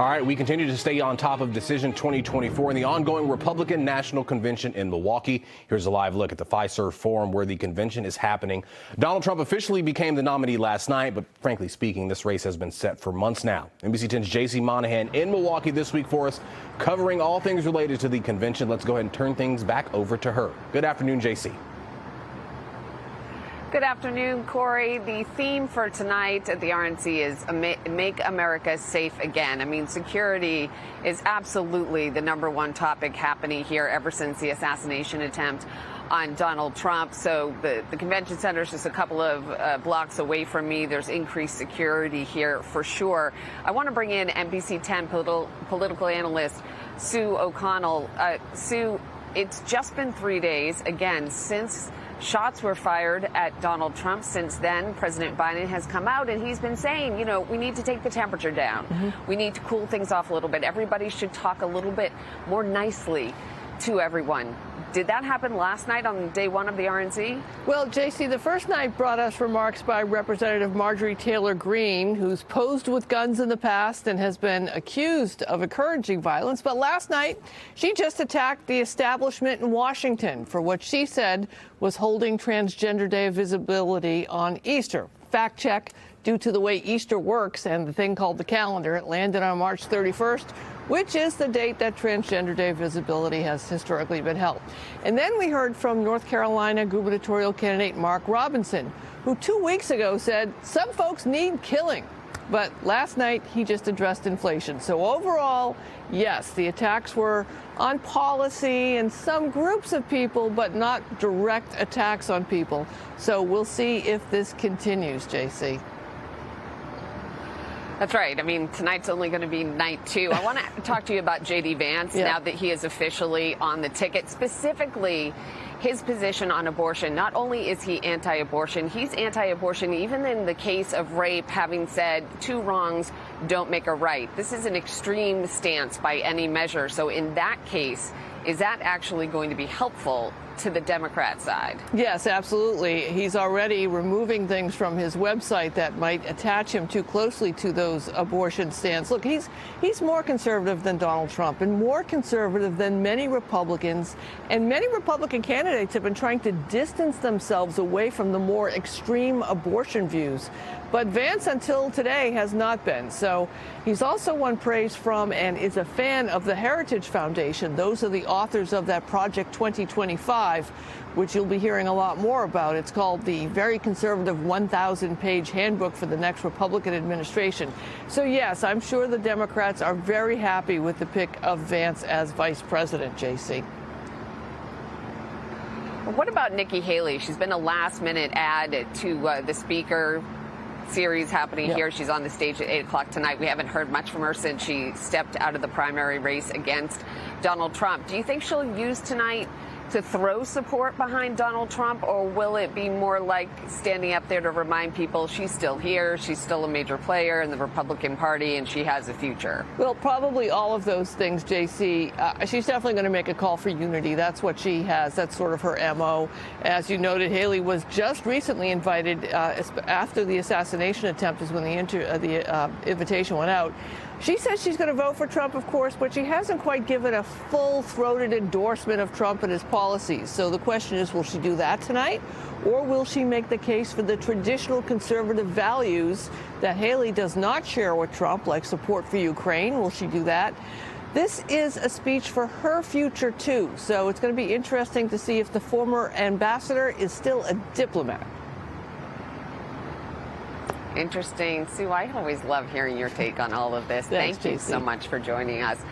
All right, we continue to stay on top of Decision 2024 and the ongoing Republican National Convention in Milwaukee. Here's a live look at the Fiserv Forum where the convention is happening. Donald Trump officially became the nominee last night, but frankly speaking, this race has been set for months now. NBC 10's J.C. Monahan in Milwaukee this week for us, covering all things related to the convention. Let's go ahead and turn things back over to her. Good afternoon, J.C. Good afternoon, Corey. The theme for tonight at the RNC is Make America Safe Again. I mean, security is absolutely the #1 topic happening here ever since the assassination attempt on Donald Trump. So the convention center is just a couple of blocks away from me. There's increased security here for sure. I want to bring in NBC 10 political analyst Sue O'Connell. Sue, it's just been 3 days, again, since shots were fired at Donald Trump. Since then, President Biden has come out and he's been saying, you know, we need to take the temperature down. We need to cool things off a little bit. Everybody should talk a little bit more nicely to everyone. Did that happen last night on day one of the RNC? Well, J.C., the first night brought us remarks by Representative Marjorie Taylor Greene, who's posed with guns in the past and has been accused of encouraging violence. But last night, she just attacked the establishment in Washington for what she said was holding Transgender Day of Visibility on Easter. Fact check, due to the way Easter works and the thing called the calendar, it landed on March 31st, which is the date that Transgender Day visibility has historically been held. And then we heard from North Carolina gubernatorial candidate Mark Robinson, who 2 weeks ago said some folks need killing. But last night, he just addressed inflation. So overall, yes, the attacks were on policy and some groups of people, but not direct attacks on people. So we'll see if this continues, J.C. That's right. I mean, tonight's only going to be night 2. I want to talk to you about J.D. Vance now that he is officially on the ticket, specifically his position on abortion. Not only is he anti-abortion, he's anti-abortion even in the case of rape, having said 2 wrongs don't make a right. This is an extreme stance by any measure. So in that case, is that actually going to be helpful to the Democrat side? Yes, absolutely. He's already removing things from his website that might attach him too closely to those abortion stands. Look, he's more conservative than Donald Trump and more conservative than many Republicans. And many Republican candidates have been trying to distance themselves away from the more extreme abortion views. But Vance, until today, has not been. So he's also won praise from and is a fan of the Heritage Foundation. Those are the authors of that Project 2025, which you'll be hearing a lot more about. It's called the very conservative 1,000-page handbook for the next Republican administration. So, yes, I'm sure the Democrats are very happy with the pick of Vance as vice president, J.C. What about Nikki Haley? She's been a last-minute add to the speaker series happening here. She's on the stage at 8 o'clock tonight. We haven't heard much from her since she stepped out of the primary race against Donald Trump. Do you think she'll use tonight to throw support behind Donald Trump, or will it be more like standing up there to remind people she's still here, she's still a major player in the Republican Party, and she has a future? Well, probably all of those things, J.C. She's definitely going to make a call for unity. That's what she has. That's sort of her M.O. As you noted, Haley was just recently invited after the assassination attempt is when the invitation went out. She says she's going to vote for Trump, of course, but she hasn't quite given a full-throated endorsement of Trump and his policies. So the question is, will she do that tonight? Or will she make the case for the traditional conservative values that Haley does not share with Trump, like support for Ukraine? Will she do that? This is a speech for her future, too. So it's going to be interesting to see if the former ambassador is still a diplomat. Interesting. Sue, I always love hearing your take on all of this. Thanks, Thank you JC. so much for joining us.